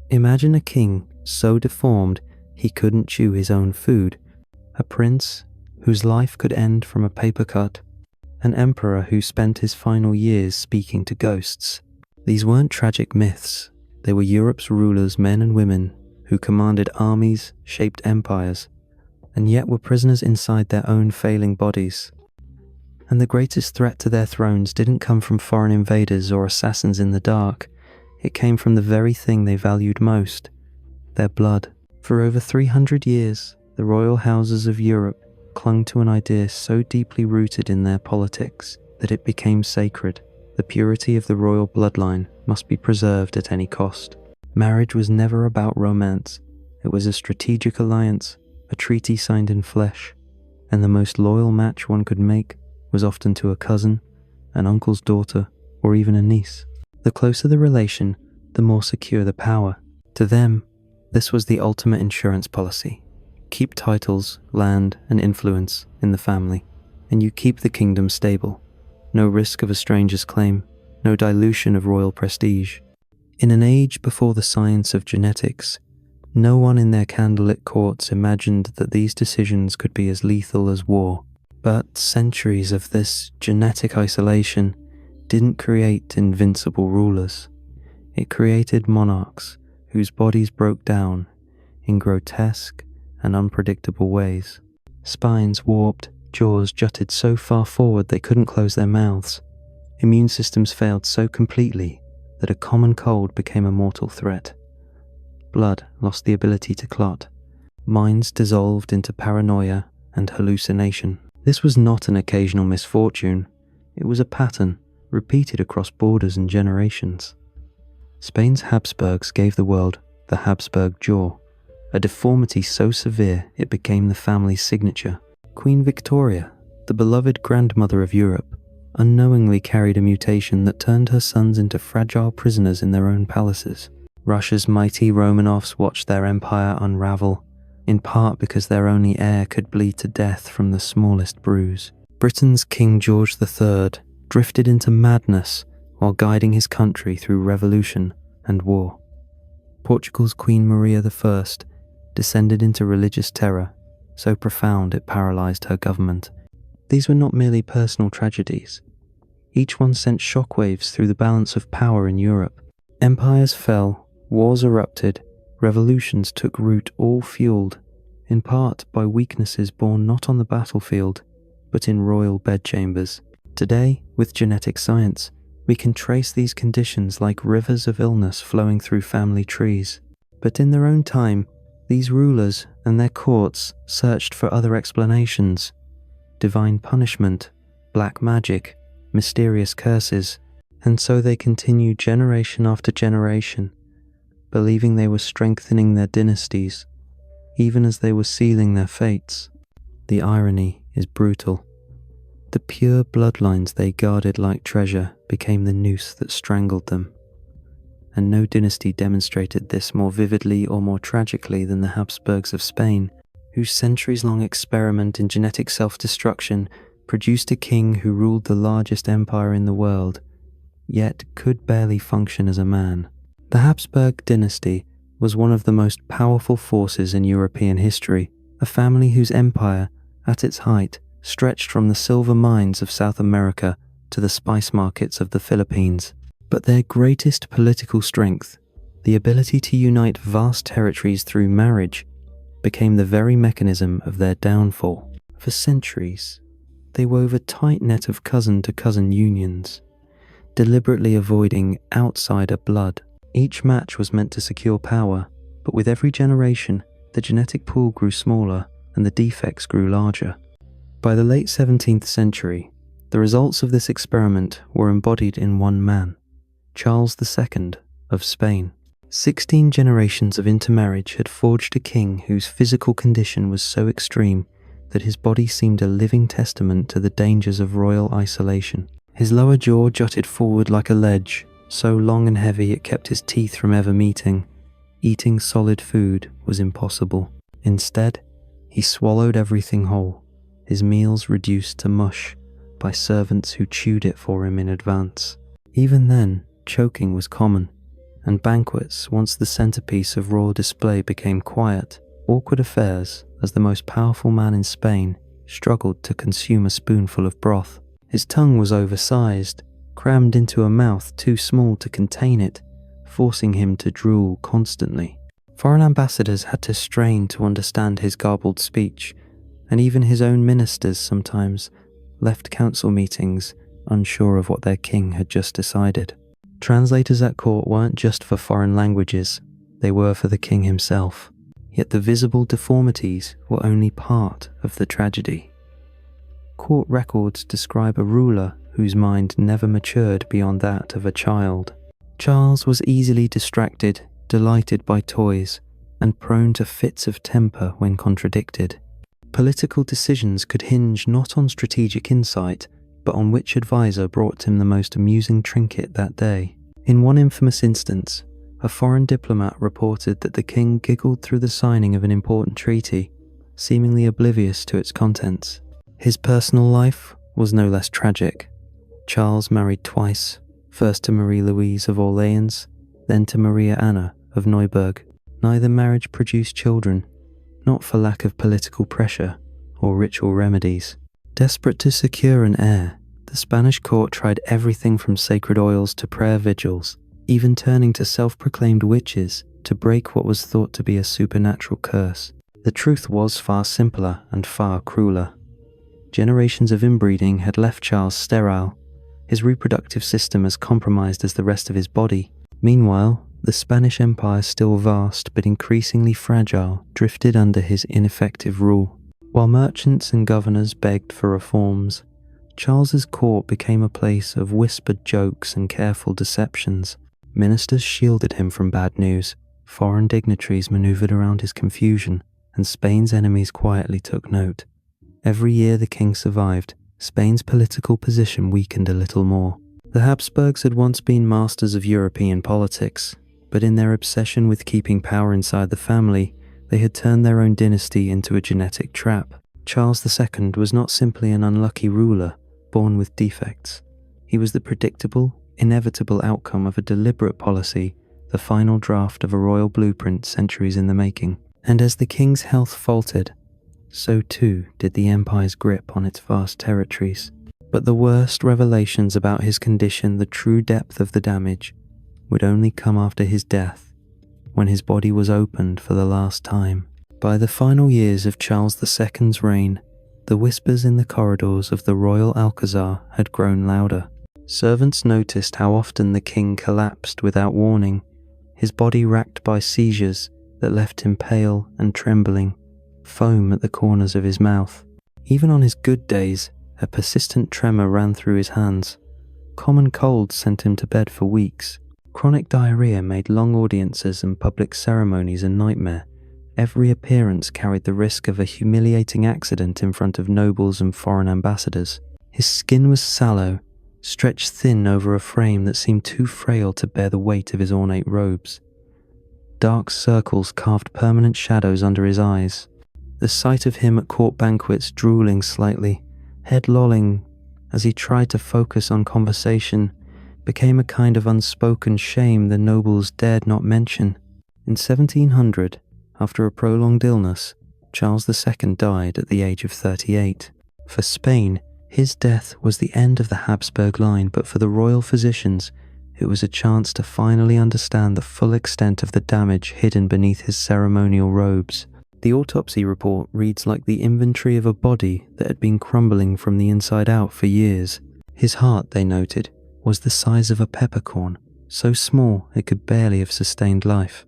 Imagine a king so deformed he couldn't chew his own food, a prince whose life could end from a paper cut, an emperor who spent his final years speaking to ghosts. These weren't tragic myths, they were Europe's rulers, men and women, who commanded armies, shaped empires, and yet were prisoners inside their own failing bodies. And the greatest threat to their thrones didn't come from foreign invaders or assassins in the dark, it came from the very thing they valued most, their blood. For over 300 years, the royal houses of Europe clung to an idea so deeply rooted in their politics that it became sacred. The purity of the royal bloodline must be preserved at any cost. Marriage was never about romance. It was a strategic alliance, a treaty signed in flesh, and the most loyal match one could make was often to a cousin, an uncle's daughter, or even a niece. The closer the relation, the more secure the power. To them, this was the ultimate insurance policy. Keep titles, land, and influence in the family, and you keep the kingdom stable. No risk of a stranger's claim, no dilution of royal prestige. In an age before the science of genetics, no one in their candlelit courts imagined that these decisions could be as lethal as war. But centuries of this genetic isolation didn't create invincible rulers. It created monarchs whose bodies broke down in grotesque and unpredictable ways. Spines warped, jaws jutted so far forward they couldn't close their mouths. Immune systems failed so completely that a common cold became a mortal threat. Blood lost the ability to clot. Minds dissolved into paranoia and hallucination. This was not an occasional misfortune. It was a pattern repeated across borders and generations. Spain's Habsburgs gave the world the Habsburg jaw, a deformity so severe it became the family's signature. Queen Victoria, the beloved grandmother of Europe, unknowingly carried a mutation that turned her sons into fragile prisoners in their own palaces. Russia's mighty Romanovs watched their empire unravel, in part because their only heir could bleed to death from the smallest bruise. Britain's King George III drifted into madness while guiding his country through revolution and war. Portugal's Queen Maria I descended into religious terror, so profound it paralysed her government. These were not merely personal tragedies. Each one sent shockwaves through the balance of power in Europe. Empires fell, wars erupted, revolutions took root, all fueled, in part by weaknesses born not on the battlefield, but in royal bedchambers. Today, with genetic science, we can trace these conditions like rivers of illness flowing through family trees. But in their own time, these rulers and their courts searched for other explanations. Divine punishment, black magic, mysterious curses, and so they continued generation after generation, believing they were strengthening their dynasties, even as they were sealing their fates. The irony is brutal. The pure bloodlines they guarded like treasure became the noose that strangled them. And no dynasty demonstrated this more vividly or more tragically than the Habsburgs of Spain, whose centuries-long experiment in genetic self-destruction produced a king who ruled the largest empire in the world, yet could barely function as a man. The Habsburg dynasty was one of the most powerful forces in European history, a family whose empire, at its height, stretched from the silver mines of South America to the spice markets of the Philippines. But their greatest political strength, the ability to unite vast territories through marriage, became the very mechanism of their downfall. For centuries, they wove a tight net of cousin-to-cousin unions, deliberately avoiding outsider blood. Each match was meant to secure power, but with every generation, the genetic pool grew smaller and the defects grew larger. By the late 17th century, the results of this experiment were embodied in one man, Charles II of Spain. 16 generations of intermarriage had forged a king whose physical condition was so extreme that his body seemed a living testament to the dangers of royal isolation. His lower jaw jutted forward like a ledge, so long and heavy it kept his teeth from ever meeting. Eating solid food was impossible. Instead, he swallowed everything whole, his meals reduced to mush by servants who chewed it for him in advance. Even then, choking was common, and banquets, once the centerpiece of royal display, became quiet, awkward affairs as the most powerful man in Spain struggled to consume a spoonful of broth. His tongue was oversized, crammed into a mouth too small to contain it, forcing him to drool constantly. Foreign ambassadors had to strain to understand his garbled speech, and even his own ministers sometimes left council meetings unsure of what their king had just decided. Translators at court weren't just for foreign languages, they were for the king himself. Yet the visible deformities were only part of the tragedy. Court records describe a ruler whose mind never matured beyond that of a child. Charles was easily distracted, delighted by toys, and prone to fits of temper when contradicted. Political decisions could hinge not on strategic insight, but on which advisor brought him the most amusing trinket that day. In one infamous instance, a foreign diplomat reported that the king giggled through the signing of an important treaty, seemingly oblivious to its contents. His personal life was no less tragic. Charles married twice, first to Marie Louise of Orleans, then to Maria Anna of Neuburg. Neither marriage produced children, not for lack of political pressure or ritual remedies. Desperate to secure an heir, the Spanish court tried everything from sacred oils to prayer vigils, even turning to self-proclaimed witches to break what was thought to be a supernatural curse. The truth was far simpler and far crueler. Generations of inbreeding had left Charles sterile, his reproductive system as compromised as the rest of his body. Meanwhile, the Spanish Empire, still vast but increasingly fragile, drifted under his ineffective rule. While merchants and governors begged for reforms, Charles's court became a place of whispered jokes and careful deceptions. Ministers shielded him from bad news, foreign dignitaries maneuvered around his confusion, and Spain's enemies quietly took note. Every year the king survived, Spain's political position weakened a little more. The Habsburgs had once been masters of European politics, but in their obsession with keeping power inside the family, they had turned their own dynasty into a genetic trap. Charles II was not simply an unlucky ruler, born with defects. He was the predictable, inevitable outcome of a deliberate policy, the final draft of a royal blueprint centuries in the making. And as the king's health faltered, so too did the empire's grip on its vast territories. But the worst revelations about his condition, the true depth of the damage, would only come after his death, when his body was opened for the last time. By the final years of Charles II's reign, the whispers in the corridors of the royal Alcazar had grown louder. Servants noticed how often the king collapsed without warning, his body racked by seizures that left him pale and trembling, foam at the corners of his mouth. Even on his good days, a persistent tremor ran through his hands. Common colds sent him to bed for weeks. Chronic diarrhea made long audiences and public ceremonies a nightmare. Every appearance carried the risk of a humiliating accident in front of nobles and foreign ambassadors. His skin was sallow, stretched thin over a frame that seemed too frail to bear the weight of his ornate robes. Dark circles carved permanent shadows under his eyes. The sight of him at court banquets drooling slightly, head lolling as he tried to focus on conversation, became a kind of unspoken shame the nobles dared not mention. In 1700, after a prolonged illness, Charles II died at the age of 38. For Spain, his death was the end of the Habsburg line, but for the royal physicians, it was a chance to finally understand the full extent of the damage hidden beneath his ceremonial robes. The autopsy report reads like the inventory of a body that had been crumbling from the inside out for years. His heart, they noted, was the size of a peppercorn, so small it could barely have sustained life.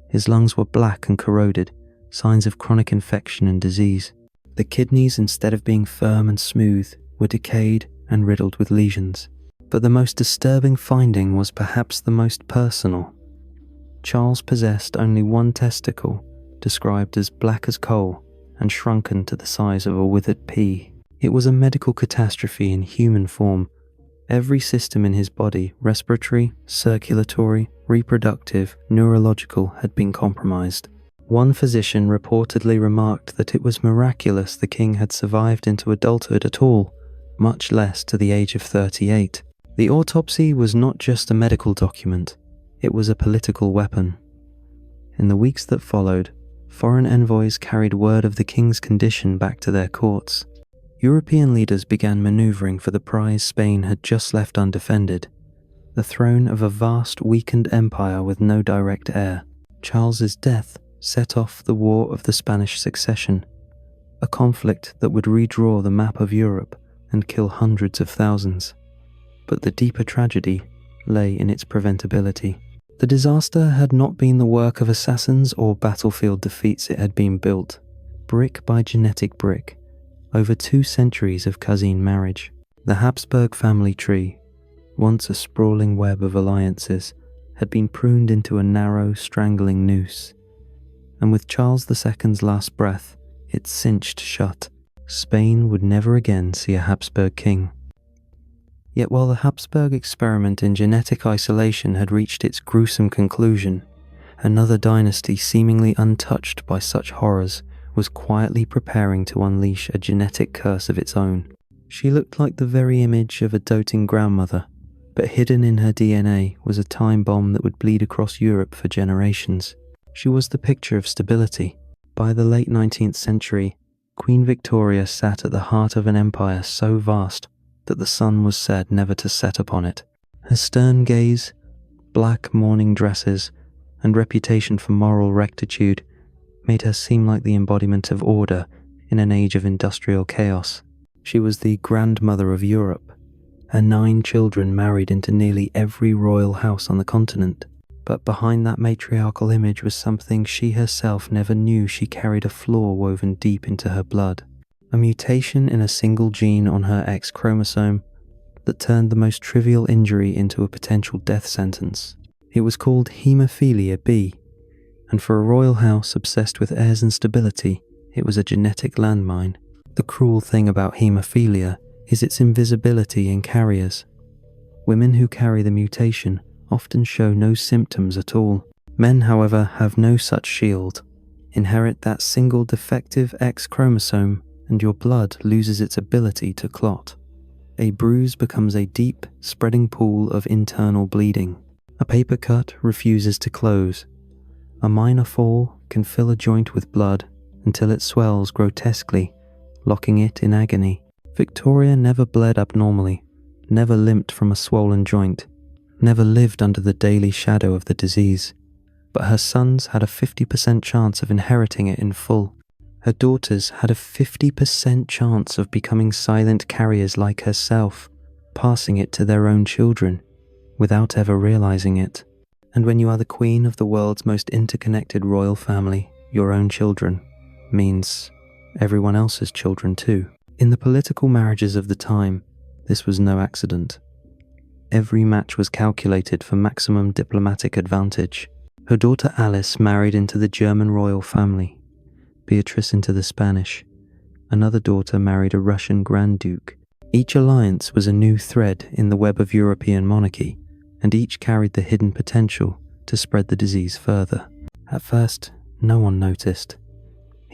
His lungs were black and corroded, signs of chronic infection and disease. The kidneys, instead of being firm and smooth, were decayed and riddled with lesions. But the most disturbing finding was perhaps the most personal. Charles possessed only one testicle, described as black as coal and shrunken to the size of a withered pea. It was a medical catastrophe in human form. Every system in his body, respiratory, circulatory, reproductive, neurological, had been compromised. One physician reportedly remarked that it was miraculous the king had survived into adulthood at all, much less to the age of 38. The autopsy was not just a medical document. It was a political weapon. In the weeks that followed, foreign envoys carried word of the king's condition back to their courts. European leaders began maneuvering for the prize Spain had just left undefended, the throne of a vast, weakened empire with no direct heir. Charles's death set off the War of the Spanish Succession, a conflict that would redraw the map of Europe and kill hundreds of thousands. But the deeper tragedy lay in its preventability. The disaster had not been the work of assassins or battlefield defeats. It had been built, brick by genetic brick, over 2 centuries of cousin marriage. The Habsburg family tree, once a sprawling web of alliances, had been pruned into a narrow, strangling noose. And with Charles II's last breath, it cinched shut. Spain would never again see a Habsburg king. Yet while the Habsburg experiment in genetic isolation had reached its gruesome conclusion, another dynasty seemingly untouched by such horrors was quietly preparing to unleash a genetic curse of its own. She looked like the very image of a doting grandmother, but hidden in her DNA was a time bomb that would bleed across Europe for generations. She was the picture of stability. By the late 19th century, Queen Victoria sat at the heart of an empire so vast that the sun was said never to set upon it. Her stern gaze, black mourning dresses, and reputation for moral rectitude made her seem like the embodiment of order in an age of industrial chaos. She was the grandmother of Europe. Her 9 children married into nearly every royal house on the continent. But behind that matriarchal image was something she herself never knew. She carried a flaw woven deep into her blood. A mutation in a single gene on her X chromosome that turned the most trivial injury into a potential death sentence. It was called hemophilia B, and for a royal house obsessed with heirs and stability, it was a genetic landmine. The cruel thing about hemophilia is its invisibility in carriers. Women who carry the mutation often show no symptoms at all. Men, however, have no such shield. Inherit that single defective X chromosome, and your blood loses its ability to clot. A bruise becomes a deep, spreading pool of internal bleeding. A paper cut refuses to close. A minor fall can fill a joint with blood until it swells grotesquely, locking it in agony. Victoria never bled abnormally, never limped from a swollen joint, never lived under the daily shadow of the disease, but her sons had a 50% chance of inheriting it in full. Her daughters had a 50% chance of becoming silent carriers like herself, passing it to their own children, without ever realizing it. And when you are the queen of the world's most interconnected royal family, your own children means everyone else's children too. In the political marriages of the time, this was no accident. Every match was calculated for maximum diplomatic advantage. Her daughter Alice married into the German royal family, Beatrice into the Spanish. Another daughter married a Russian Grand Duke. Each alliance was a new thread in the web of European monarchy, and each carried the hidden potential to spread the disease further. At first, no one noticed.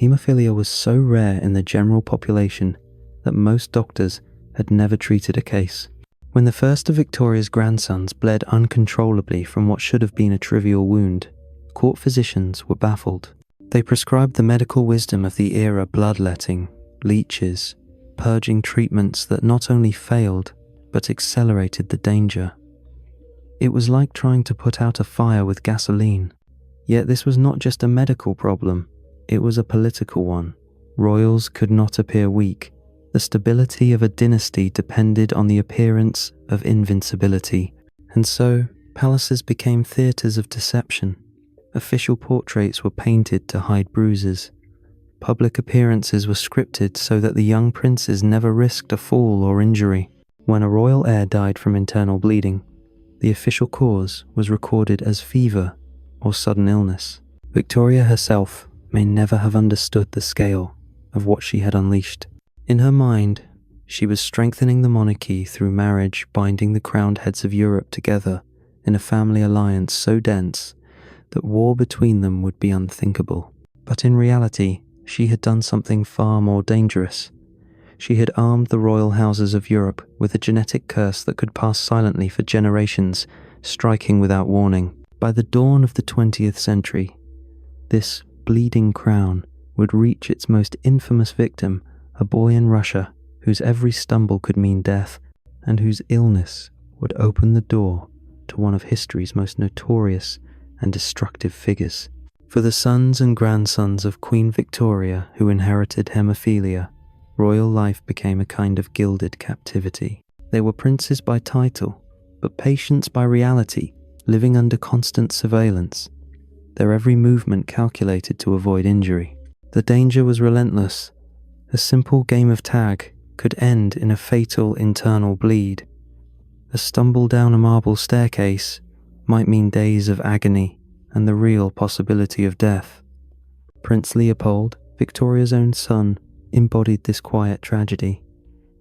Hemophilia was so rare in the general population that most doctors had never treated a case. When the first of Victoria's grandsons bled uncontrollably from what should have been a trivial wound, court physicians were baffled. They prescribed the medical wisdom of the era: bloodletting, leeches, purging treatments that not only failed, but accelerated the danger. It was like trying to put out a fire with gasoline. Yet this was not just a medical problem, it was a political one. Royals could not appear weak. The stability of a dynasty depended on the appearance of invincibility, and so palaces became theatres of deception. Official portraits were painted to hide bruises. Public appearances were scripted so that the young princes never risked a fall or injury. When a royal heir died from internal bleeding, the official cause was recorded as fever or sudden illness. Victoria herself may never have understood the scale of what she had unleashed. In her mind, she was strengthening the monarchy through marriage, binding the crowned heads of Europe together in a family alliance so dense that war between them would be unthinkable. But in reality, she had done something far more dangerous. She had armed the royal houses of Europe with a genetic curse that could pass silently for generations, striking without warning. By the dawn of the 20th century, this bleeding crown would reach its most infamous victim, a boy in Russia whose every stumble could mean death, and whose illness would open the door to one of history's most notorious and destructive figures. For the sons and grandsons of Queen Victoria who inherited hemophilia, royal life became a kind of gilded captivity. They were princes by title, but patients by reality, living under constant surveillance, their every movement calculated to avoid injury. The danger was relentless. A simple game of tag could end in a fatal internal bleed. A stumble down a marble staircase might mean days of agony and the real possibility of death. Prince Leopold, Victoria's own son, embodied this quiet tragedy.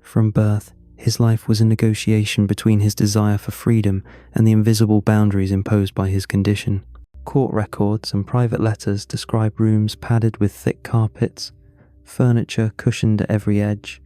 From birth, his life was a negotiation between his desire for freedom and the invisible boundaries imposed by his condition. Court records and private letters describe rooms padded with thick carpets, furniture cushioned at every edge,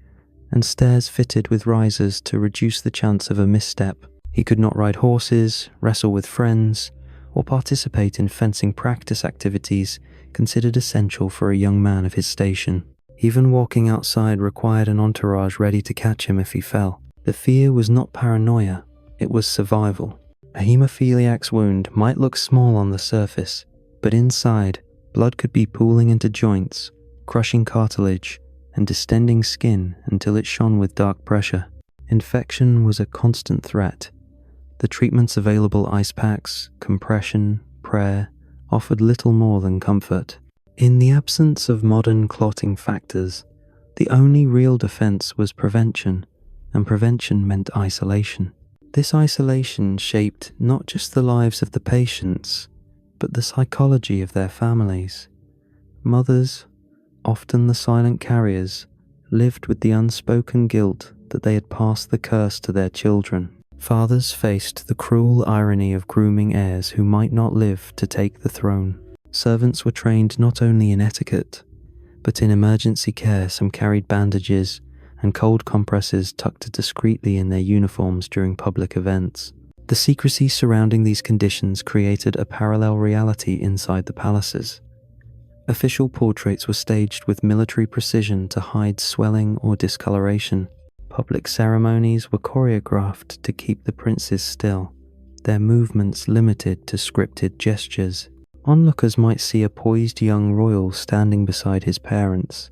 and stairs fitted with risers to reduce the chance of a misstep. He could not ride horses, wrestle with friends, or participate in fencing practice activities considered essential for a young man of his station. Even walking outside required an entourage ready to catch him if he fell. The fear was not paranoia, it was survival. A hemophiliac's wound might look small on the surface, but inside, blood could be pooling into joints, crushing cartilage, and distending skin until it shone with dark pressure. Infection was a constant threat. The treatments available, ice packs, compression, prayer, offered little more than comfort. In the absence of modern clotting factors, the only real defense was prevention, and prevention meant isolation. This isolation shaped not just the lives of the patients, but the psychology of their families. Mothers, often the silent carriers, lived with the unspoken guilt that they had passed the curse to their children. Fathers faced the cruel irony of grooming heirs who might not live to take the throne. Servants were trained not only in etiquette, but in emergency care. Some carried bandages and cold compresses tucked discreetly in their uniforms during public events. The secrecy surrounding these conditions created a parallel reality inside the palaces. Official portraits were staged with military precision to hide swelling or discoloration. Public ceremonies were choreographed to keep the princes still, their movements limited to scripted gestures. Onlookers might see a poised young royal standing beside his parents,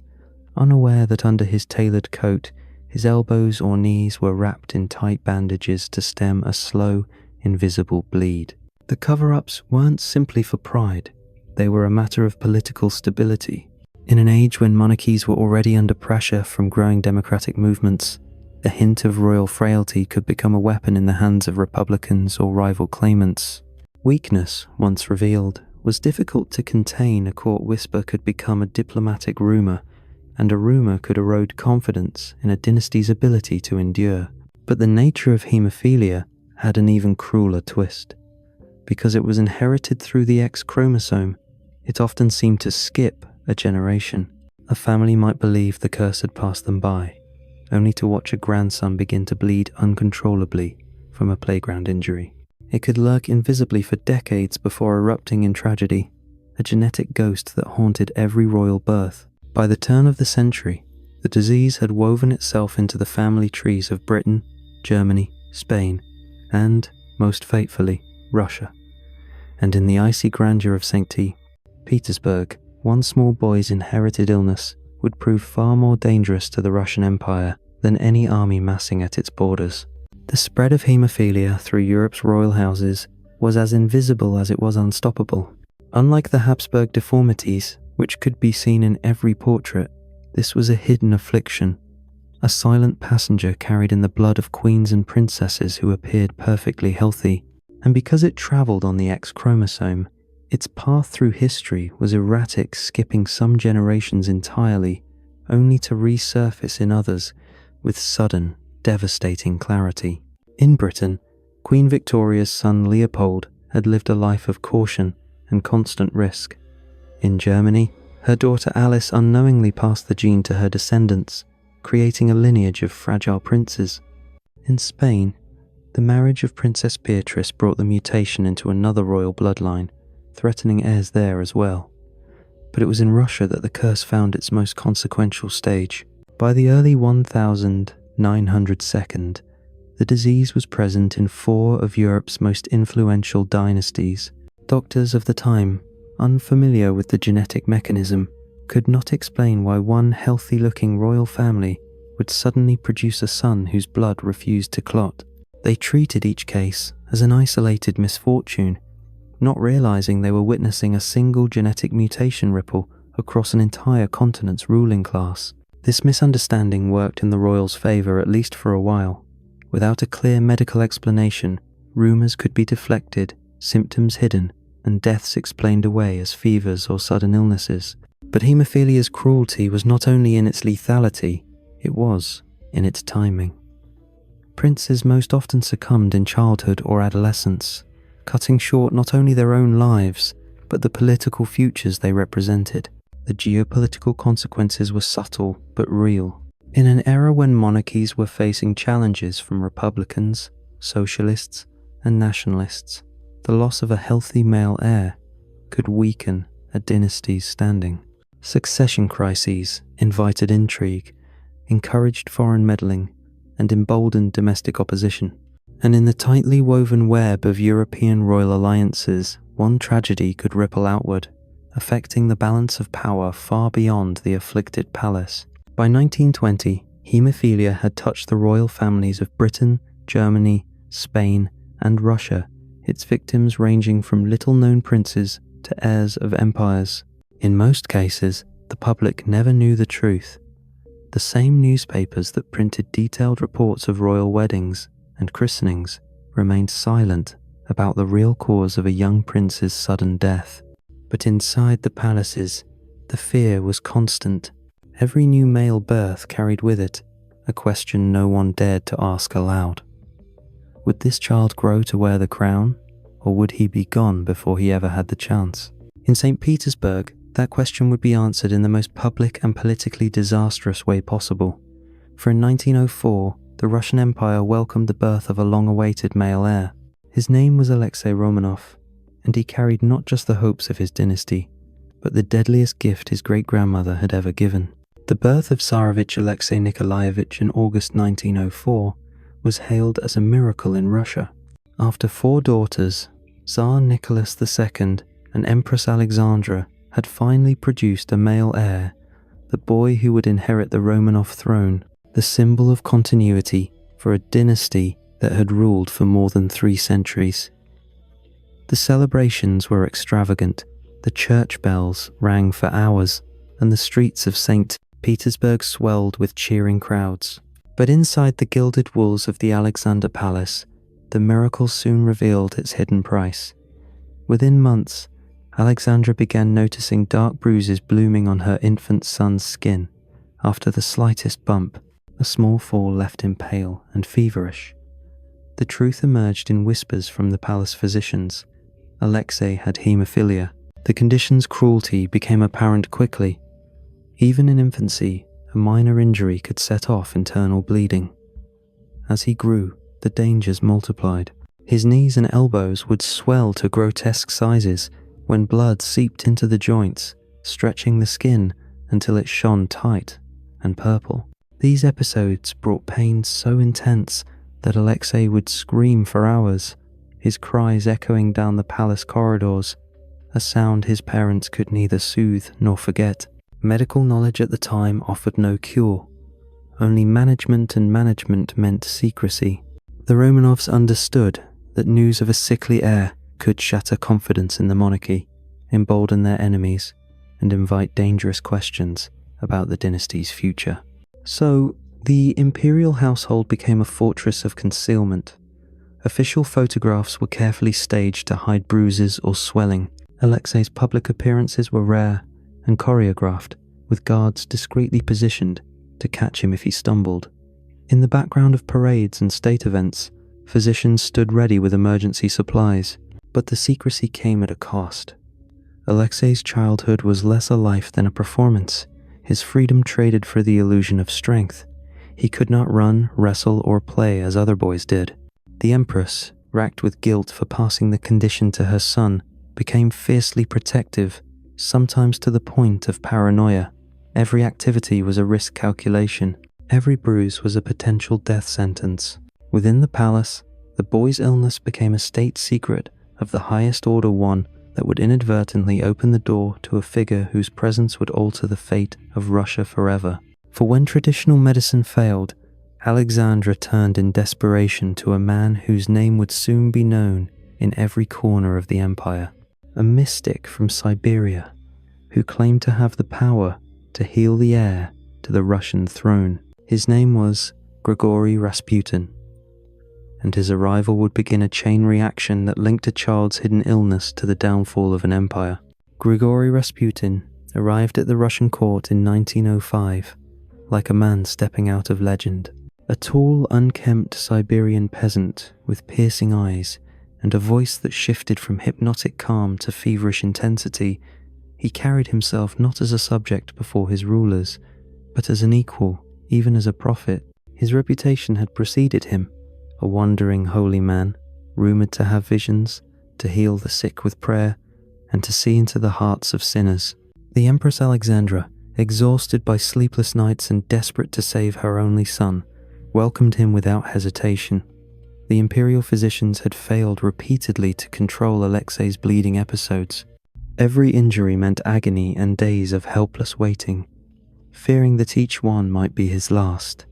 unaware that under his tailored coat, his elbows or knees were wrapped in tight bandages to stem a slow, invisible bleed. The cover-ups weren't simply for pride, they were a matter of political stability. In an age when monarchies were already under pressure from growing democratic movements, a hint of royal frailty could become a weapon in the hands of republicans or rival claimants. Weakness, once revealed, was difficult to contain. A court whisper could become a diplomatic rumor, and a rumor could erode confidence in a dynasty's ability to endure. But the nature of hemophilia had an even crueler twist. Because it was inherited through the X chromosome, it often seemed to skip a generation. A family might believe the curse had passed them by, only to watch a grandson begin to bleed uncontrollably from a playground injury. It could lurk invisibly for decades before erupting in tragedy, a genetic ghost that haunted every royal birth. By the turn of the century, the disease had woven itself into the family trees of Britain, Germany, Spain, and, most fatefully, Russia. And in the icy grandeur of St. Petersburg, one small boy's inherited illness would prove far more dangerous to the Russian Empire than any army massing at its borders. The spread of hemophilia through Europe's royal houses was as invisible as it was unstoppable. Unlike the Habsburg deformities, which could be seen in every portrait, this was a hidden affliction, a silent passenger carried in the blood of queens and princesses who appeared perfectly healthy. And because it travelled on the X chromosome, its path through history was erratic, skipping some generations entirely, only to resurface in others with sudden, devastating clarity. In Britain, Queen Victoria's son Leopold had lived a life of caution and constant risk. In Germany, her daughter Alice unknowingly passed the gene to her descendants, creating a lineage of fragile princes. In Spain, The marriage of Princess Beatrice brought the mutation into another royal bloodline, threatening heirs there as well. But it was in Russia that the curse found its most consequential stage. By the early 1902, the disease was present in 4 of Europe's most influential dynasties. Doctors of the time, unfamiliar with the genetic mechanism, could not explain why one healthy-looking royal family would suddenly produce a son whose blood refused to clot. They treated each case as an isolated misfortune, not realizing they were witnessing a single genetic mutation ripple across an entire continent's ruling class. This misunderstanding worked in the royals' favor at least for a while. Without a clear medical explanation, rumors could be deflected, symptoms hidden, and deaths explained away as fevers or sudden illnesses. But hemophilia's cruelty was not only in its lethality, it was in its timing. Princes most often succumbed in childhood or adolescence, cutting short not only their own lives, but the political futures they represented. The geopolitical consequences were subtle but real. In an era when monarchies were facing challenges from republicans, socialists, and nationalists, the loss of a healthy male heir could weaken a dynasty's standing. Succession crises invited intrigue, encouraged foreign meddling, and emboldened domestic opposition. And in the tightly woven web of European royal alliances, one tragedy could ripple outward, affecting the balance of power far beyond the afflicted palace. By 1920, hemophilia had touched the royal families of Britain, Germany, Spain, and Russia, its victims ranging from little-known princes to heirs of empires. In most cases, the public never knew the truth. The same newspapers that printed detailed reports of royal weddings and christenings remained silent about the real cause of a young prince's sudden death. But inside the palaces, the fear was constant. Every new male birth carried with it a question no one dared to ask aloud. Would this child grow to wear the crown, or would he be gone before he ever had the chance? In St. Petersburg, that question would be answered in the most public and politically disastrous way possible. For in 1904, the Russian Empire welcomed the birth of a long-awaited male heir. His name was Alexei Romanov, and he carried not just the hopes of his dynasty, but the deadliest gift his great-grandmother had ever given. The birth of Tsarevich Alexei Nikolaevich in August 1904 was hailed as a miracle in Russia. After 4 daughters, Tsar Nicholas II and Empress Alexandra had finally produced a male heir, the boy who would inherit the Romanov throne, the symbol of continuity for a dynasty that had ruled for more than 3 centuries. The celebrations were extravagant, the church bells rang for hours, and the streets of St. Petersburg swelled with cheering crowds. But inside the gilded walls of the Alexander Palace, the miracle soon revealed its hidden price. Within months, Alexandra began noticing dark bruises blooming on her infant son's skin. After the slightest bump, a small fall left him pale and feverish. The truth emerged in whispers from the palace physicians. Alexei had hemophilia. The condition's cruelty became apparent quickly. Even in infancy, a minor injury could set off internal bleeding. As he grew, the dangers multiplied. His knees and elbows would swell to grotesque sizes when blood seeped into the joints, stretching the skin until it shone tight and purple. These episodes brought pain so intense that Alexei would scream for hours, his cries echoing down the palace corridors, a sound his parents could neither soothe nor forget. Medical knowledge at the time offered no cure. Only management, and management meant secrecy. The Romanovs understood that news of a sickly heir could shatter confidence in the monarchy, embolden their enemies, and invite dangerous questions about the dynasty's future. So, the imperial household became a fortress of concealment. Official photographs were carefully staged to hide bruises or swelling. Alexei's public appearances were rare and choreographed, with guards discreetly positioned to catch him if he stumbled. In the background of parades and state events, physicians stood ready with emergency supplies, but the secrecy came at a cost. Alexei's childhood was less a life than a performance, his freedom traded for the illusion of strength. He could not run, wrestle, or play as other boys did. The Empress, racked with guilt for passing the condition to her son, became fiercely protective, sometimes to the point of paranoia. Every activity was a risk calculation. Every bruise was a potential death sentence. Within the palace, the boy's illness became a state secret of the highest order, one that would inadvertently open the door to a figure whose presence would alter the fate of Russia forever. For when traditional medicine failed, Alexandra turned in desperation to a man whose name would soon be known in every corner of the empire. A mystic from Siberia who claimed to have the power to heal the heir to the Russian throne. His name was Grigory Rasputin, and his arrival would begin a chain reaction that linked a child's hidden illness to the downfall of an empire. Grigory Rasputin arrived at the Russian court in 1905, like a man stepping out of legend. A tall, unkempt Siberian peasant with piercing eyes and a voice that shifted from hypnotic calm to feverish intensity, he carried himself not as a subject before his rulers, but as an equal, even as a prophet. His reputation had preceded him, a wandering holy man, rumoured to have visions, to heal the sick with prayer, and to see into the hearts of sinners. The Empress Alexandra, exhausted by sleepless nights and desperate to save her only son, welcomed him without hesitation. The imperial physicians had failed repeatedly to control Alexei's bleeding episodes. Every injury meant agony and days of helpless waiting, fearing that each one might be his last.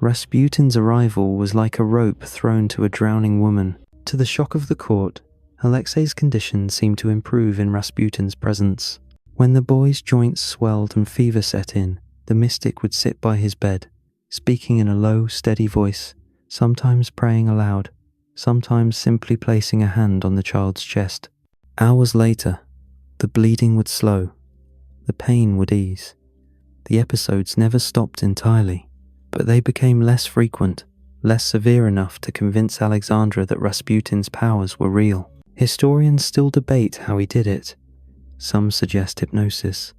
Rasputin's arrival was like a rope thrown to a drowning woman. To the shock of the court, Alexei's condition seemed to improve in Rasputin's presence. When the boy's joints swelled and fever set in, the mystic would sit by his bed, speaking in a low, steady voice, sometimes praying aloud, sometimes simply placing a hand on the child's chest. Hours later, the bleeding would slow, the pain would ease. The episodes never stopped entirely, but they became less frequent, less severe enough to convince Alexandra that Rasputin's powers were real. Historians still debate how he did it. Some suggest hypnosis,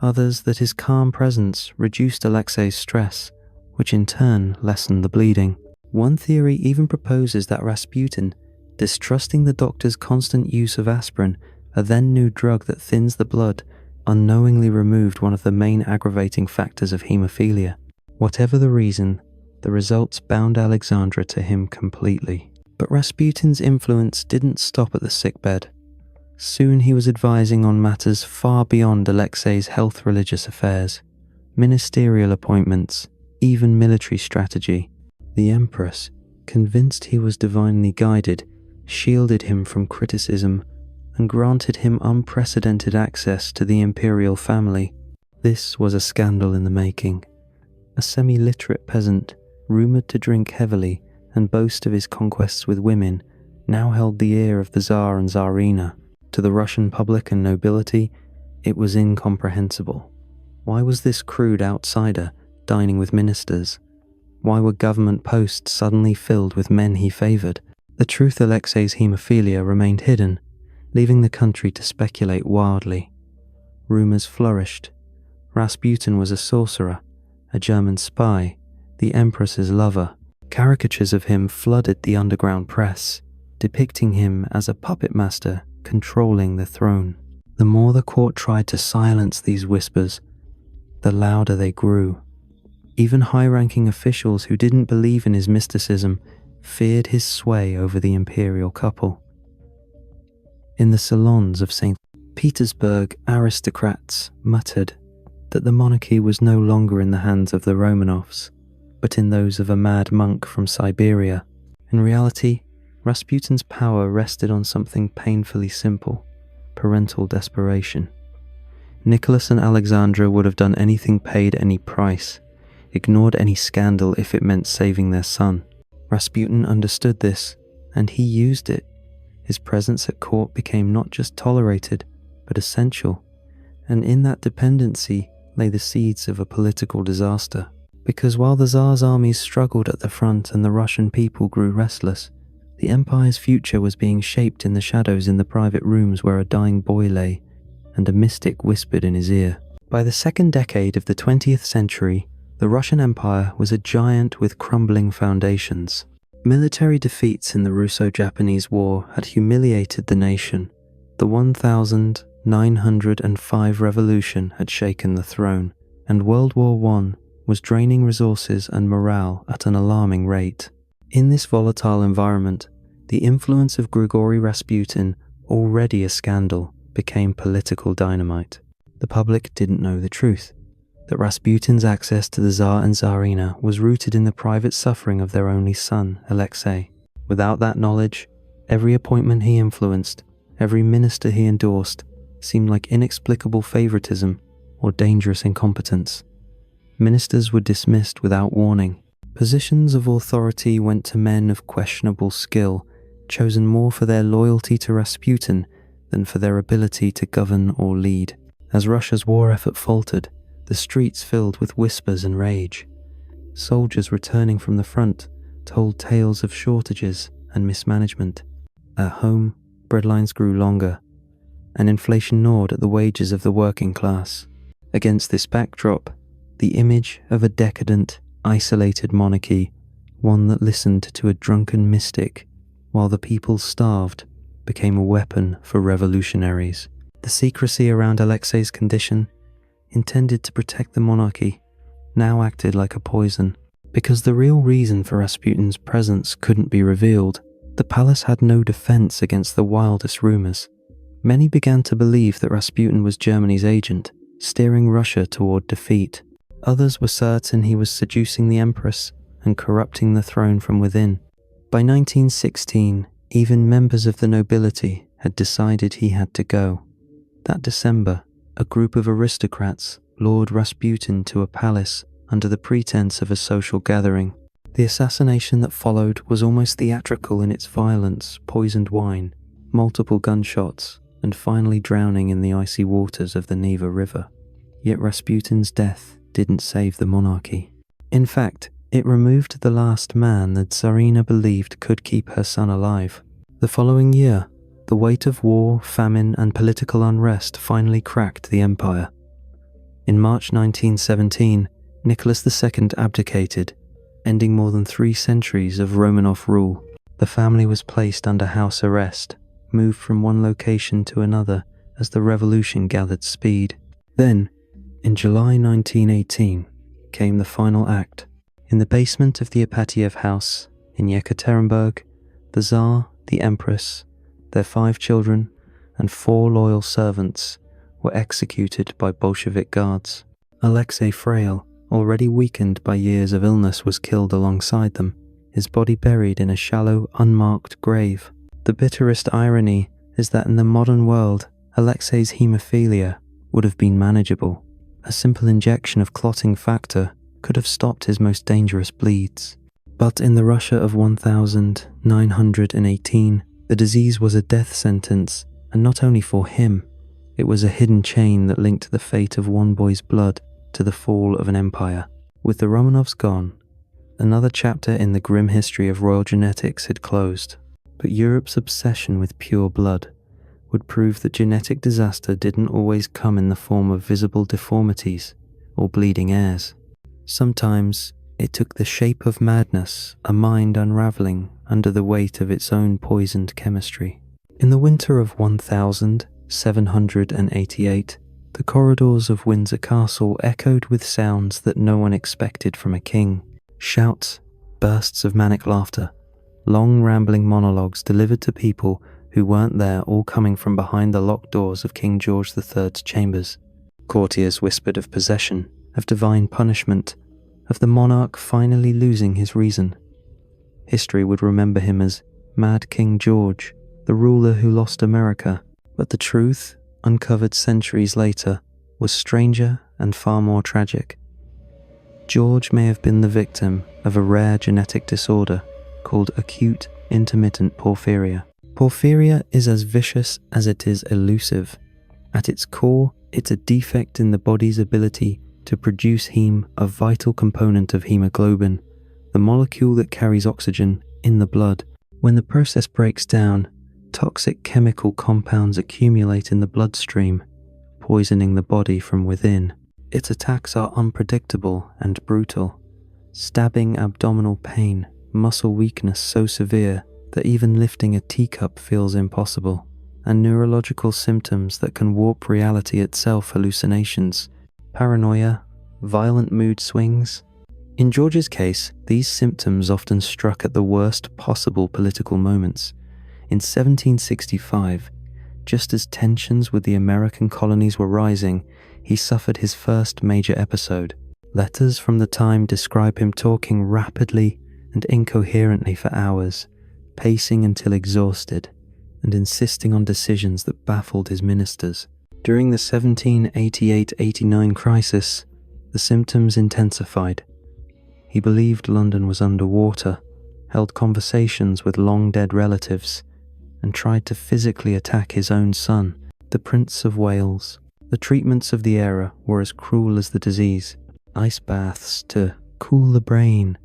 others that his calm presence reduced Alexei's stress, which in turn lessened the bleeding. One theory even proposes that Rasputin, distrusting the doctor's constant use of aspirin, a then new drug that thins the blood, unknowingly removed one of the main aggravating factors of hemophilia. Whatever the reason, the results bound Alexandra to him completely. But Rasputin's influence didn't stop at the sickbed. Soon he was advising on matters far beyond Alexei's health-religious affairs, ministerial appointments, even military strategy. The Empress, convinced he was divinely guided, shielded him from criticism and granted him unprecedented access to the imperial family. This was a scandal in the making. A semi-literate peasant, rumoured to drink heavily and boast of his conquests with women, now held the ear of the Tsar and Tsarina. To the Russian public and nobility, it was incomprehensible. Why was this crude outsider dining with ministers? Why were government posts suddenly filled with men he favoured? The truth Alexei's haemophilia remained hidden, leaving the country to speculate wildly. Rumours flourished. Rasputin was a sorcerer, a German spy, the Empress's lover. Caricatures of him flooded the underground press, depicting him as a puppet master controlling the throne. The more the court tried to silence these whispers, the louder they grew. Even high-ranking officials who didn't believe in his mysticism feared his sway over the imperial couple. In the salons of St. Petersburg, aristocrats muttered that the monarchy was no longer in the hands of the Romanovs, but in those of a mad monk from Siberia. In reality, Rasputin's power rested on something painfully simple: parental desperation. Nicholas and Alexandra would have done anything paid any price, ignored any scandal if it meant saving their son. Rasputin understood this, and he used it. His presence at court became not just tolerated, but essential, and in that dependency lay the seeds of a political disaster. Because while the Tsar's armies struggled at the front and the Russian people grew restless, the empire's future was being shaped in the shadows in the private rooms where a dying boy lay, and a mystic whispered in his ear. By the second decade of the 20th century, the Russian Empire was a giant with crumbling foundations. Military defeats in the Russo-Japanese War had humiliated the nation. The 1905 revolution had shaken the throne, and World War I was draining resources and morale at an alarming rate. In this volatile environment, the influence of Grigory Rasputin, already a scandal, became political dynamite. The public didn't know the truth, that Rasputin's access to the Tsar and Tsarina was rooted in the private suffering of their only son, Alexei. Without that knowledge, every appointment he influenced, every minister he endorsed, seemed like inexplicable favoritism or dangerous incompetence. Ministers were dismissed without warning. Positions of authority went to men of questionable skill, chosen more for their loyalty to Rasputin than for their ability to govern or lead. As Russia's war effort faltered, the streets filled with whispers and rage. Soldiers returning from the front told tales of shortages and mismanagement. At home, breadlines grew longer, and inflation gnawed at the wages of the working class. Against this backdrop, the image of a decadent, isolated monarchy, one that listened to a drunken mystic while the people starved, became a weapon for revolutionaries. The secrecy around Alexei's condition, intended to protect the monarchy, now acted like a poison. Because the real reason for Rasputin's presence couldn't be revealed, the palace had no defense against the wildest rumors. Many began to believe that Rasputin was Germany's agent, steering Russia toward defeat. Others were certain he was seducing the empress and corrupting the throne from within. By 1916, even members of the nobility had decided he had to go. That December, a group of aristocrats lured Rasputin to a palace under the pretense of a social gathering. The assassination that followed was almost theatrical in its violence: poisoned wine, multiple gunshots, and finally drowning in the icy waters of the Neva River. Yet Rasputin's death didn't save the monarchy. In fact, it removed the last man that Tsarina believed could keep her son alive. The following year, the weight of war, famine, and political unrest finally cracked the empire. In March 1917, Nicholas II abdicated, ending more than 3 centuries of Romanov rule. The family was placed under house arrest, moved from one location to another as the revolution gathered speed. Then, in July 1918, came the final act. In the basement of the Ipatiev house in Yekaterinburg, the Tsar, the Empress, their 5 children, and 4 loyal servants were executed by Bolshevik guards. Alexei Frail, already weakened by years of illness, was killed alongside them, his body buried in a shallow, unmarked grave. The bitterest irony is that in the modern world, Alexei's hemophilia would have been manageable. A simple injection of clotting factor could have stopped his most dangerous bleeds. But in the Russia of 1918, the disease was a death sentence, and not only for him, it was a hidden chain that linked the fate of one boy's blood to the fall of an empire. With the Romanovs gone, another chapter in the grim history of royal genetics had closed. But Europe's obsession with pure blood would prove that genetic disaster didn't always come in the form of visible deformities or bleeding heirs. Sometimes it took the shape of madness, a mind unraveling under the weight of its own poisoned chemistry. In the winter of 1788, the corridors of Windsor Castle echoed with sounds that no one expected from a king. Shouts, bursts of manic laughter, long rambling monologues delivered to people who weren't there, all coming from behind the locked doors of King George III's chambers. Courtiers whispered of possession, of divine punishment, of the monarch finally losing his reason. History would remember him as Mad King George, the ruler who lost America. But the truth, uncovered centuries later, was stranger and far more tragic. George may have been the victim of a rare genetic disorder called acute intermittent porphyria. Porphyria is as vicious as it is elusive. At its core, it's a defect in the body's ability to produce heme, a vital component of hemoglobin, the molecule that carries oxygen in the blood. When the process breaks down, toxic chemical compounds accumulate in the bloodstream, poisoning the body from within. Its attacks are unpredictable and brutal. Stabbing abdominal pain, muscle weakness so severe that even lifting a teacup feels impossible, and neurological symptoms that can warp reality itself, hallucinations, paranoia, violent mood swings. In George's case, these symptoms often struck at the worst possible political moments. In 1765, just as tensions with the American colonies were rising, he suffered his first major episode. Letters from the time describe him talking rapidly and incoherently for hours, pacing until exhausted, and insisting on decisions that baffled his ministers. During the 1788-89 crisis, the symptoms intensified. He believed London was underwater, held conversations with long-dead relatives, and tried to physically attack his own son, the Prince of Wales. The treatments of the era were as cruel as the disease. Ice baths to cool the brain,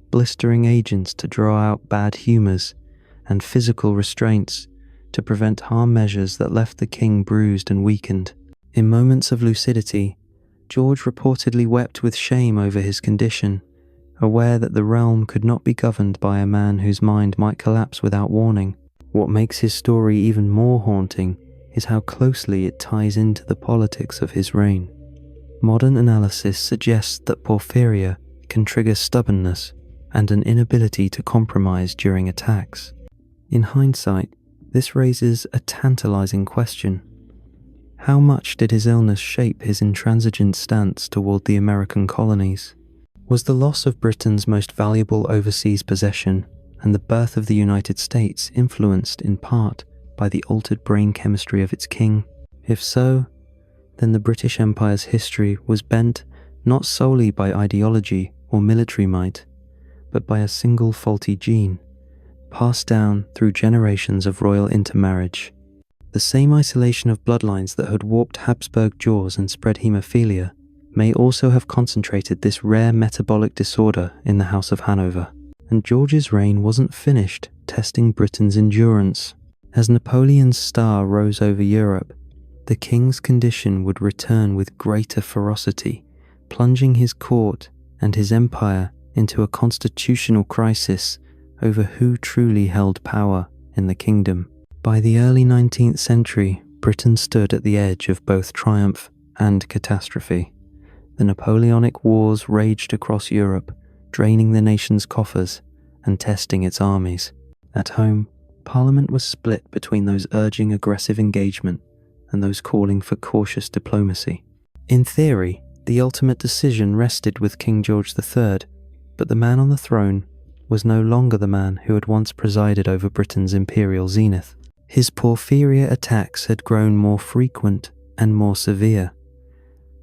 blistering agents to draw out bad humours, and physical restraints to prevent harm measures that left the king bruised and weakened. In moments of lucidity, George reportedly wept with shame over his condition, aware that the realm could not be governed by a man whose mind might collapse without warning. What makes his story even more haunting is how closely it ties into the politics of his reign. Modern analysis suggests that porphyria can trigger stubbornness and an inability to compromise during attacks. In hindsight, this raises a tantalizing question. How much did his illness shape his intransigent stance toward the American colonies? Was the loss of Britain's most valuable overseas possession and the birth of the United States influenced in part by the altered brain chemistry of its king? If so, then the British Empire's history was bent not solely by ideology or military might, but by a single faulty gene, passed down through generations of royal intermarriage. The same isolation of bloodlines that had warped Habsburg jaws and spread hemophilia may also have concentrated this rare metabolic disorder in the House of Hanover. And George's reign wasn't finished testing Britain's endurance. As Napoleon's star rose over Europe, the king's condition would return with greater ferocity, plunging his court and his empire into a constitutional crisis over who truly held power in the kingdom. By the early 19th century, Britain stood at the edge of both triumph and catastrophe. The Napoleonic Wars raged across Europe, draining the nation's coffers and testing its armies. At home, Parliament was split between those urging aggressive engagement and those calling for cautious diplomacy. In theory, the ultimate decision rested with King George III, but the man on the throne was no longer the man who had once presided over Britain's imperial zenith. His porphyria attacks had grown more frequent and more severe.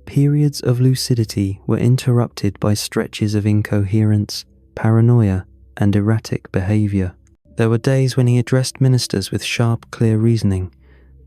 Periods of lucidity were interrupted by stretches of incoherence, paranoia, and erratic behaviour. There were days when he addressed ministers with sharp, clear reasoning,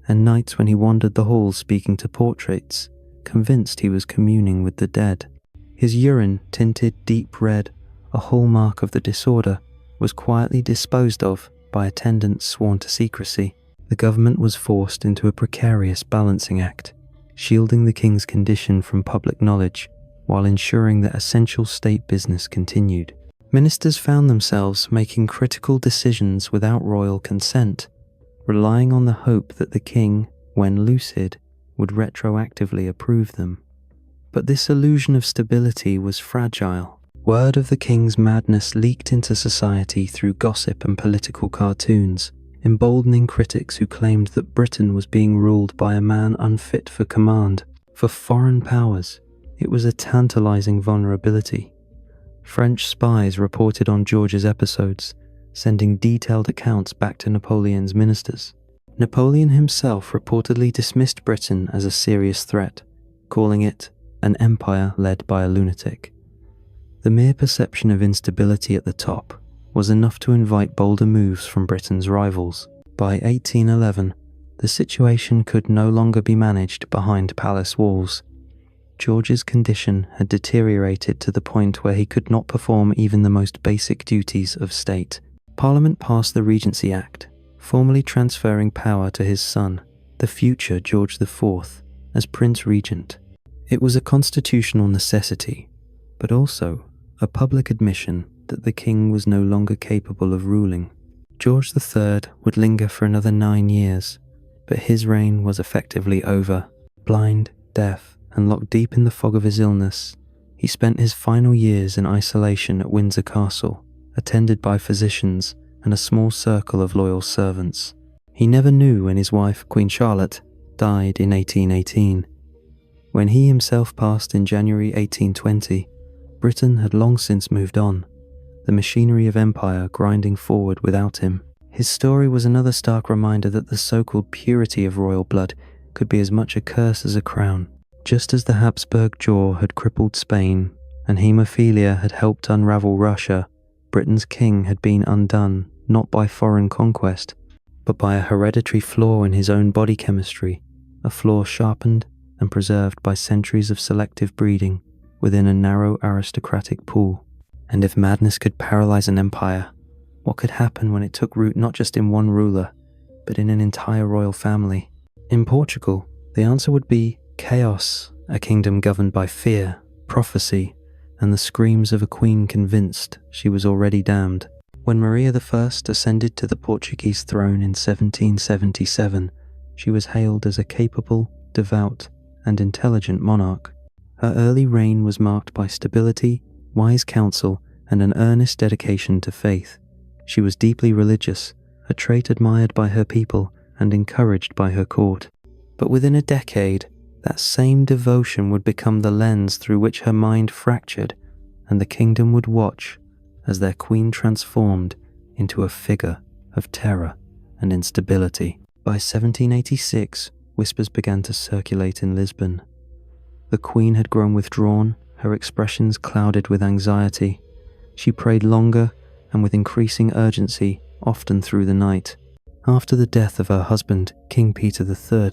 and nights when he wandered the halls speaking to portraits, convinced he was communing with the dead. His urine, tinted deep red, a hallmark of the disorder, was quietly disposed of by attendants sworn to secrecy. The government was forced into a precarious balancing act, shielding the king's condition from public knowledge while ensuring that essential state business continued. Ministers found themselves making critical decisions without royal consent, relying on the hope that the king, when lucid, would retroactively approve them. But this illusion of stability was fragile. Word of the king's madness leaked into society through gossip and political cartoons, emboldening critics who claimed that Britain was being ruled by a man unfit for command. For foreign powers, it was a tantalizing vulnerability. French spies reported on George's episodes, sending detailed accounts back to Napoleon's ministers. Napoleon himself reportedly dismissed Britain as a serious threat, calling it an empire led by a lunatic. The mere perception of instability at the top was enough to invite bolder moves from Britain's rivals. By 1811, the situation could no longer be managed behind palace walls. George's condition had deteriorated to the point where he could not perform even the most basic duties of state. Parliament passed the Regency Act, formally transferring power to his son, the future George IV, as Prince Regent. It was a constitutional necessity, but also a public admission that the king was no longer capable of ruling. George III would linger for another 9 years, but his reign was effectively over. Blind, deaf, and locked deep in the fog of his illness, he spent his final years in isolation at Windsor Castle, attended by physicians and a small circle of loyal servants. He never knew when his wife, Queen Charlotte, died in 1818. When he himself passed in January 1820, Britain had long since moved on, the machinery of empire grinding forward without him. His story was another stark reminder that the so-called purity of royal blood could be as much a curse as a crown. Just as the Habsburg jaw had crippled Spain and hemophilia had helped unravel Russia, Britain's king had been undone not by foreign conquest, but by a hereditary flaw in his own body chemistry, a flaw sharpened and preserved by centuries of selective breeding within a narrow aristocratic pool. And if madness could paralyze an empire, what could happen when it took root not just in one ruler, but in an entire royal family? In Portugal, the answer would be chaos, a kingdom governed by fear, prophecy, and the screams of a queen convinced she was already damned. When Maria I ascended to the Portuguese throne in 1777, she was hailed as a capable, devout, and intelligent monarch. Her early reign was marked by stability, wise counsel, and an earnest dedication to faith. She was deeply religious, a trait admired by her people and encouraged by her court. But within a decade, that same devotion would become the lens through which her mind fractured, and the kingdom would watch as their queen transformed into a figure of terror and instability. By 1786, whispers began to circulate in Lisbon. The queen had grown withdrawn, her expressions clouded with anxiety. She prayed longer and with increasing urgency, often through the night. After the death of her husband, King Peter III,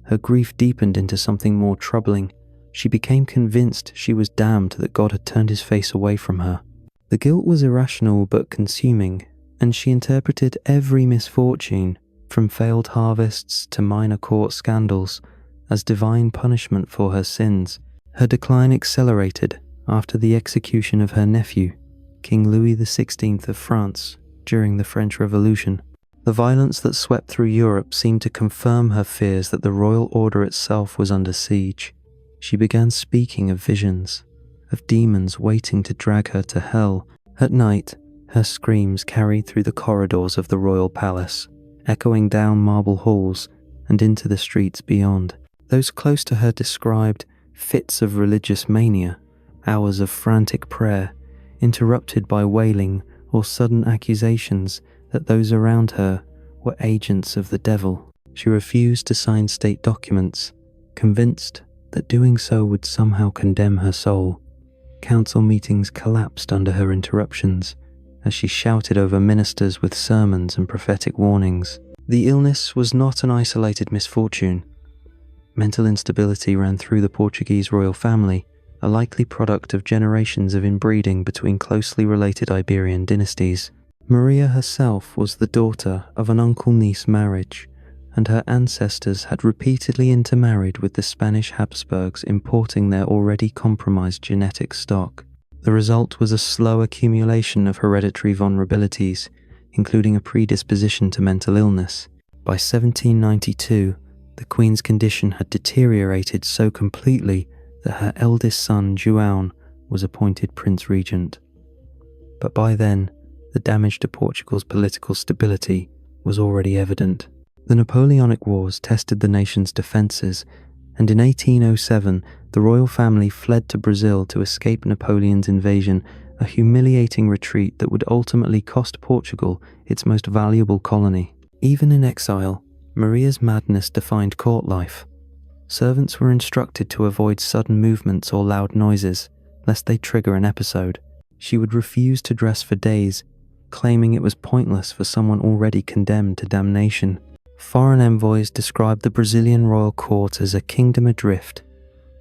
her grief deepened into something more troubling. She became convinced she was damned, that God had turned his face away from her. The guilt was irrational but consuming, and she interpreted every misfortune, from failed harvests to minor court scandals, as divine punishment for her sins. Her decline accelerated after the execution of her nephew, King Louis XVI of France, during the French Revolution. The violence that swept through Europe seemed to confirm her fears that the royal order itself was under siege. She began speaking of visions, of demons waiting to drag her to hell. At night, her screams carried through the corridors of the royal palace, echoing down marble halls and into the streets beyond. Those close to her described fits of religious mania, hours of frantic prayer, interrupted by wailing or sudden accusations that those around her were agents of the devil. She refused to sign state documents, convinced that doing so would somehow condemn her soul. Council meetings collapsed under her interruptions as she shouted over ministers with sermons and prophetic warnings. The illness was not an isolated misfortune. Mental instability ran through the Portuguese royal family, a likely product of generations of inbreeding between closely related Iberian dynasties. Maria herself was the daughter of an uncle-niece marriage, and her ancestors had repeatedly intermarried with the Spanish Habsburgs, importing their already compromised genetic stock. The result was a slow accumulation of hereditary vulnerabilities, including a predisposition to mental illness. By 1792, the Queen's condition had deteriorated so completely that her eldest son, João, was appointed Prince Regent. But by then, the damage to Portugal's political stability was already evident. The Napoleonic Wars tested the nation's defences, and in 1807 the royal family fled to Brazil to escape Napoleon's invasion, a humiliating retreat that would ultimately cost Portugal its most valuable colony. Even in exile, Maria's madness defined court life. Servants were instructed to avoid sudden movements or loud noises, lest they trigger an episode. She would refuse to dress for days, claiming it was pointless for someone already condemned to damnation. Foreign envoys described the Brazilian royal court as a kingdom adrift,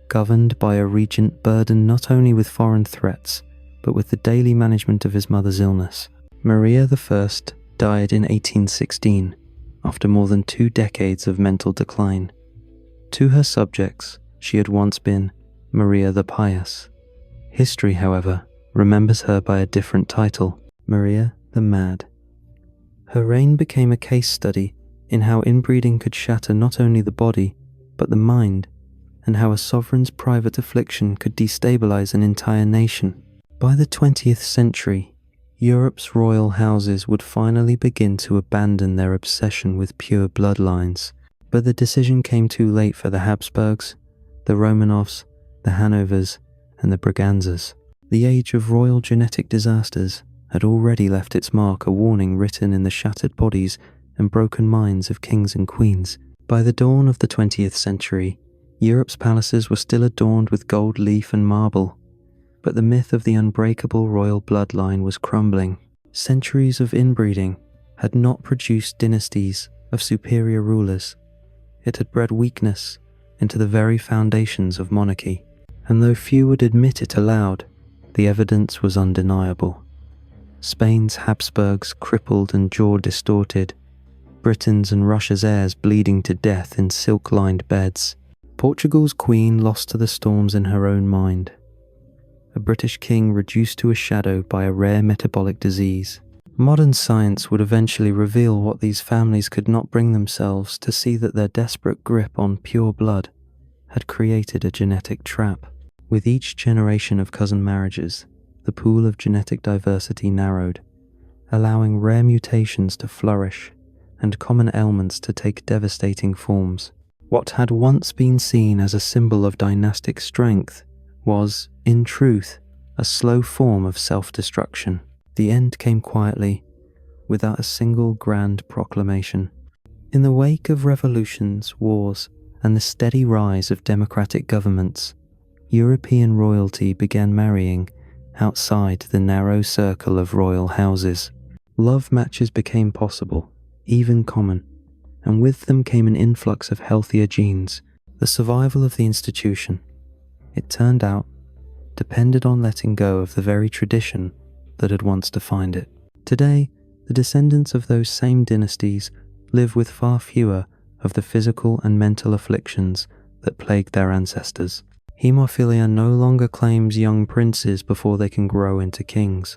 governed by a regent burdened not only with foreign threats, but with the daily management of his mother's illness. Maria I died in 1816, after more than 2 decades of mental decline. To her subjects, she had once been Maria the Pious. History, however, remembers her by a different title, Maria the Mad. Her reign became a case study in how inbreeding could shatter not only the body, but the mind, and how a sovereign's private affliction could destabilize an entire nation. By the 20th century, Europe's royal houses would finally begin to abandon their obsession with pure bloodlines, but the decision came too late for the Habsburgs, the Romanovs, the Hanovers, and the Braganzas. The age of royal genetic disasters had already left its mark, a warning written in the shattered bodies and broken minds of kings and queens. By the dawn of the 20th century, Europe's palaces were still adorned with gold leaf and marble, but the myth of the unbreakable royal bloodline was crumbling. Centuries of inbreeding had not produced dynasties of superior rulers. It had bred weakness into the very foundations of monarchy, and though few would admit it aloud, the evidence was undeniable. Spain's Habsburgs crippled and jaw distorted, Britain's and Russia's heirs bleeding to death in silk-lined beds. Portugal's queen lost to the storms in her own mind. A British king reduced to a shadow by a rare metabolic disease. Modern science would eventually reveal what these families could not bring themselves to see, that their desperate grip on pure blood had created a genetic trap. With each generation of cousin marriages, the pool of genetic diversity narrowed, allowing rare mutations to flourish and common ailments to take devastating forms. What had once been seen as a symbol of dynastic strength was, in truth, a slow form of self-destruction. The end came quietly, without a single grand proclamation. In the wake of revolutions, wars, and the steady rise of democratic governments, European royalty began marrying outside the narrow circle of royal houses. Love matches became possible, even common, and with them came an influx of healthier genes. The survival of the institution, it turned out, depended on letting go of the very tradition that had once defined it. Today, the descendants of those same dynasties live with far fewer of the physical and mental afflictions that plagued their ancestors. Hemophilia no longer claims young princes before they can grow into kings.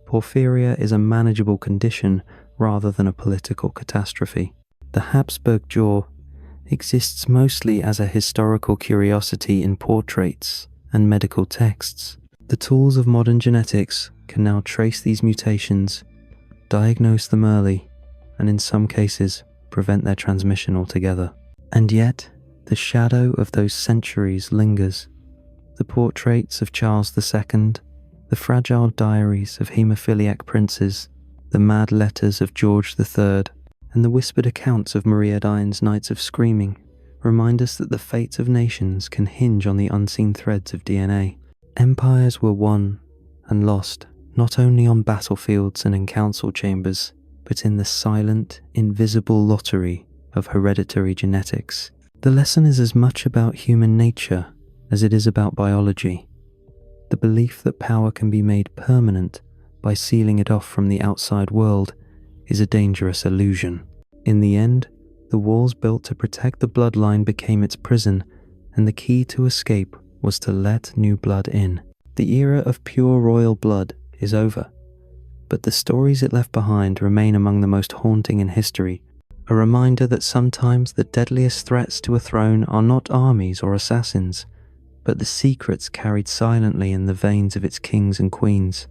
Porphyria is a manageable condition rather than a political catastrophe. The Habsburg jaw exists mostly as a historical curiosity in portraits and medical texts. The tools of modern genetics can now trace these mutations, diagnose them early, and in some cases prevent their transmission altogether. And yet, the shadow of those centuries lingers. The portraits of Charles II, the fragile diaries of hemophiliac princes, the mad letters of George III, and the whispered accounts of Maria Dine's nights of screaming remind us that the fate of nations can hinge on the unseen threads of DNA. Empires were won and lost not only on battlefields and in council chambers, but in the silent, invisible lottery of hereditary genetics. The lesson is as much about human nature as it is about biology. The belief that power can be made permanent by sealing it off from the outside world is a dangerous illusion. In the end, the walls built to protect the bloodline became its prison, and the key to escape was to let new blood in. The era of pure royal blood is over, but the stories it left behind remain among the most haunting in history, a reminder that sometimes the deadliest threats to a throne are not armies or assassins, but the secrets carried silently in the veins of its kings and queens.